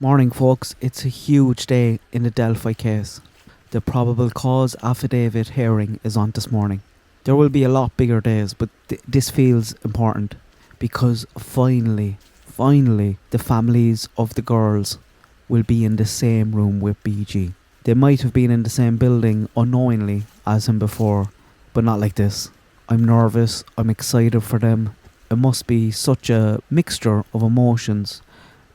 Morning, folks. It's a huge day in the Delphi case. The probable cause affidavit hearing is on this morning. There will be a lot bigger days, but this feels important because finally, the families of the girls will be in the same room with BG. They might have been in the same building unknowingly as him before, but not like this. I'm nervous, I'm excited for them. It must be such a mixture of emotions,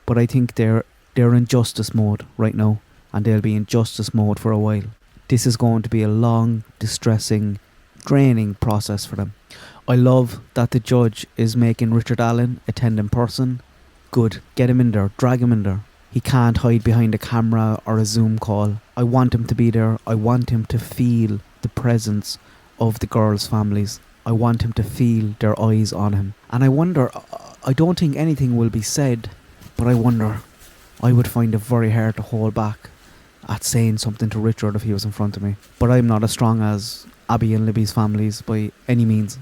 but I think they're in justice mode right now, and they'll be in justice mode for a while. This is going to be a long, distressing, draining process for them. I love that the judge is making Richard Allen attend in person. Good, get him in there, drag him in there. He can't hide behind a camera or a Zoom call. I want him to be there. I want him to feel the presence of the girls' families. I want him to feel their eyes on him. And I wonder, I don't think anything will be said, but I wonder, I would find it very hard to hold back at saying something to Richard if he was in front of me. But I'm not as strong as Abby and Libby's families by any means.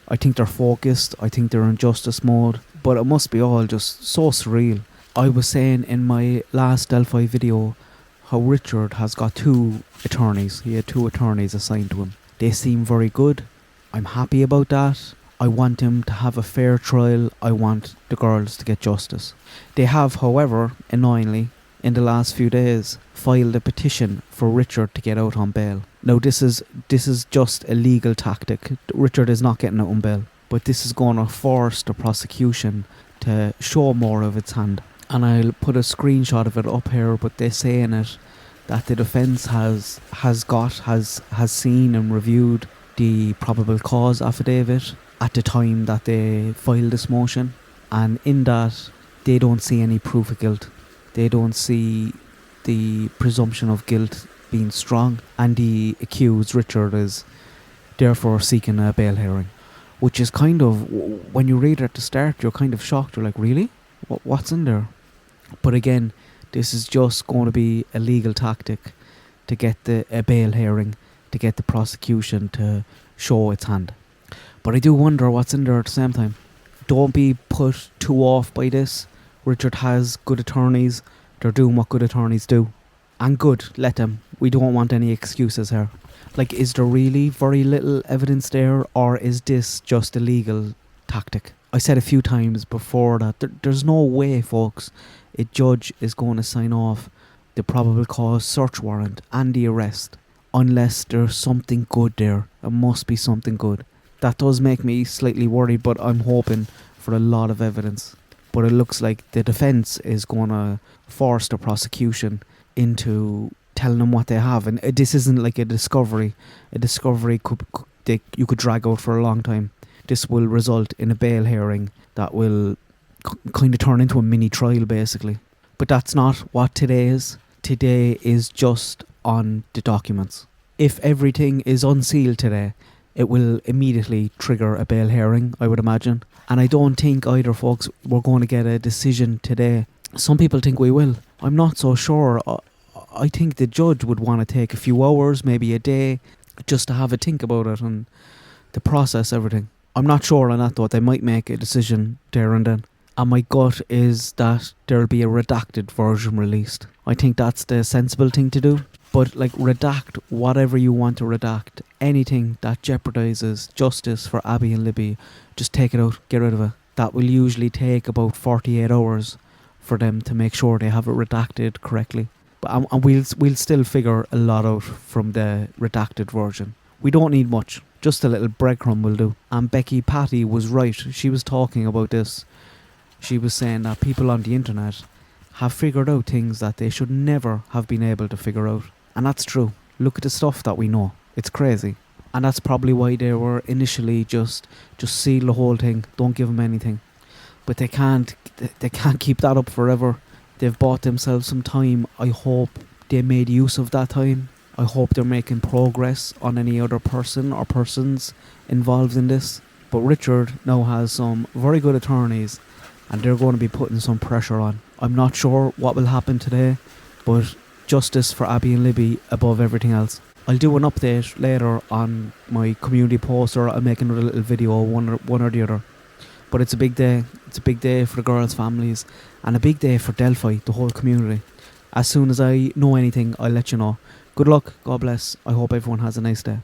I think they're focused, I think they're in justice mode, but it must be all just so surreal. I was saying in my last Delphi video how Richard has got 2 attorneys. He had 2 attorneys assigned to him. They seem very good. I'm happy about that. I want him to have a fair trial. I want the girls to get justice. They have, however, annoyingly, in the last few days, filed a petition for Richard to get out on bail. Now this is just a legal tactic. Richard is not getting out on bail, but this is going to force the prosecution to show more of its hand. And I'll put a screenshot of it up here, but they say in it that the defence has seen and reviewed the probable cause affidavit at the time that they filed this motion, and in that they don't see any proof of guilt. They don't see the presumption of guilt being strong, and the accused, Richard, is therefore seeking a bail hearing, which is kind of, when you read it at the start, you're kind of shocked. You're like, really? What's in there? But again, this is just going to be a legal tactic to get a bail hearing, to get the prosecution to show its hand. But I do wonder what's in there at the same time. Don't be put too off by this. Richard has good attorneys. They're doing what good attorneys do. And good, let them. We don't want any excuses here. Like, is there really very little evidence there, or is this just a legal tactic? I said a few times before that there's no way, folks, a judge is going to sign off the probable cause search warrant and the arrest unless there's something good there. There must be something good. That does make me slightly worried, but I'm hoping for a lot of evidence. But it looks like the defence is going to force the prosecution into telling them what they have. And this isn't like a discovery. A discovery you could drag out for a long time. This will result in a bail hearing that will kind of turn into a mini trial, basically. But that's not what today is. Today is just on the documents. If everything is unsealed today, it will immediately trigger a bail hearing, I would imagine. And I don't think either, folks, we're going to get a decision today. Some people think we will. I'm not so sure. I think the judge would want to take a few hours, maybe a day, just to have a think about it and to process everything. I'm not sure on that though. They might make a decision there and then. And my gut is that there'll be a redacted version released. I think that's the sensible thing to do. But like, redact whatever you want to redact. Anything that jeopardizes justice for Abby and Libby, just take it out, get rid of it. That will usually take about 48 hours for them to make sure they have it redacted correctly. But and we'll still figure a lot out from the redacted version. We don't need much, just a little breadcrumb will do. And Becky Patty was right. She was talking about this. She was saying that people on the internet have figured out things that they should never have been able to figure out. And that's true. Look at the stuff that we know. It's crazy. And that's probably why they were initially just seal the whole thing. Don't give them anything. But they can't keep that up forever. They've bought themselves some time. I hope they made use of that time. I hope they're making progress on any other person or persons involved in this. But Richard now has some very good attorneys, and they're going to be putting some pressure on. I'm not sure what will happen today, but justice for Abby and Libby above everything else. I'll do an update later on my community post, or I'll make another little video, one or the other. But it's a big day. It's a big day for the girls' families, and a big day for Delphi, the whole community. As soon as I know anything, I'll let you know. Good luck. God bless. I hope everyone has a nice day.